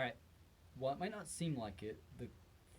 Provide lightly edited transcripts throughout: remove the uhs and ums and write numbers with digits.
All right. While it might not seem like it, the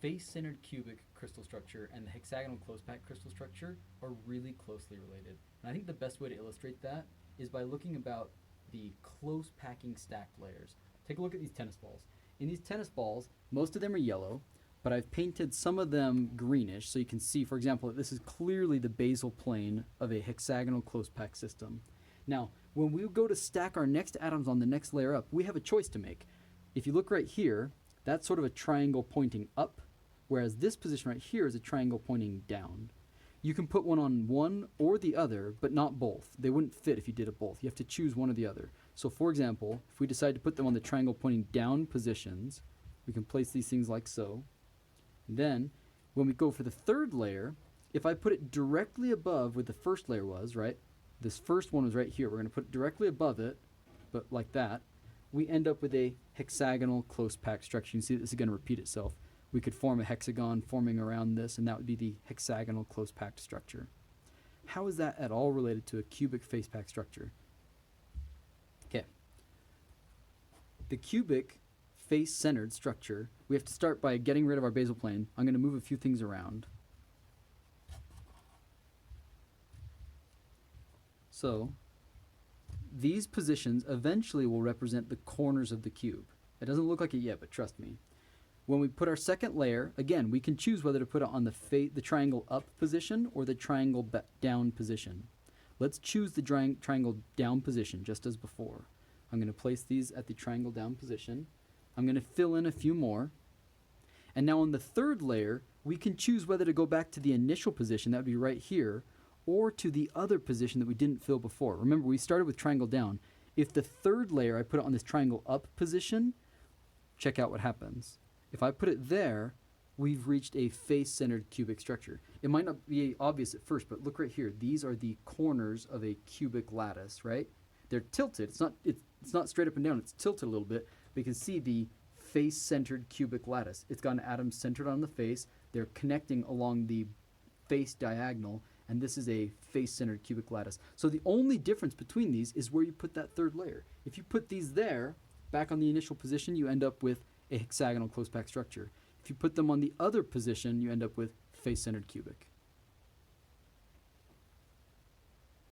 face-centered cubic crystal structure and the hexagonal close-packed crystal structure are really closely related. And I think the best way to illustrate that is by looking about the close-packing stacked layers. Take a look at these tennis balls. In these tennis balls, most of them are yellow, but I've painted some of them greenish so you can see, for example, that this is clearly the basal plane of a hexagonal close-packed system. Now, when we go to stack our next atoms on the next layer up, we have a choice to make. If you look right here, that's sort of a triangle pointing up, whereas this position right here is a triangle pointing down. You can put one on one or the other, but not both. They wouldn't fit if you did it both. You have to choose one or the other. So for example, if we decide to put them on the triangle pointing down positions, we can place these things like so. Then, when we go for the third layer, if I put it directly above where the first layer was, right? This first one was right here. We're going to put it directly above it, but like that. We end up with a hexagonal close-packed structure. You can see this is going to repeat itself. We could form a hexagon forming around this, and that would be the hexagonal close-packed structure. How is that at all related to a cubic face-packed structure? Okay. The cubic face-centered structure, we have to start by getting rid of our basal plane. I'm going to move a few things around. So, these positions eventually will represent the corners of the cube. It doesn't look like it yet, but trust me. When we put our second layer, again, we can choose whether to put it on the triangle up position or the triangle down position. Let's choose the triangle down position, just as before. I'm going to place these at the triangle down position. I'm going to fill in a few more. And now on the third layer, we can choose whether to go back to the initial position, that would be right here, or to the other position that we didn't fill before. Remember, we started with triangle down. If the third layer, I put it on this triangle up position, check out what happens. If I put it there, we've reached a face-centered cubic structure. It might not be obvious at first, but look right here. These are the corners of a cubic lattice, right? They're tilted. It's not straight up and down. It's tilted a little bit. But you can see the face-centered cubic lattice. It's got an atom centered on the face. They're connecting along the face diagonal, and this is a face-centered cubic lattice. So the only difference between these is where you put that third layer. If you put these there, back on the initial position, you end up with a hexagonal close-packed structure. If you put them on the other position, you end up with face-centered cubic.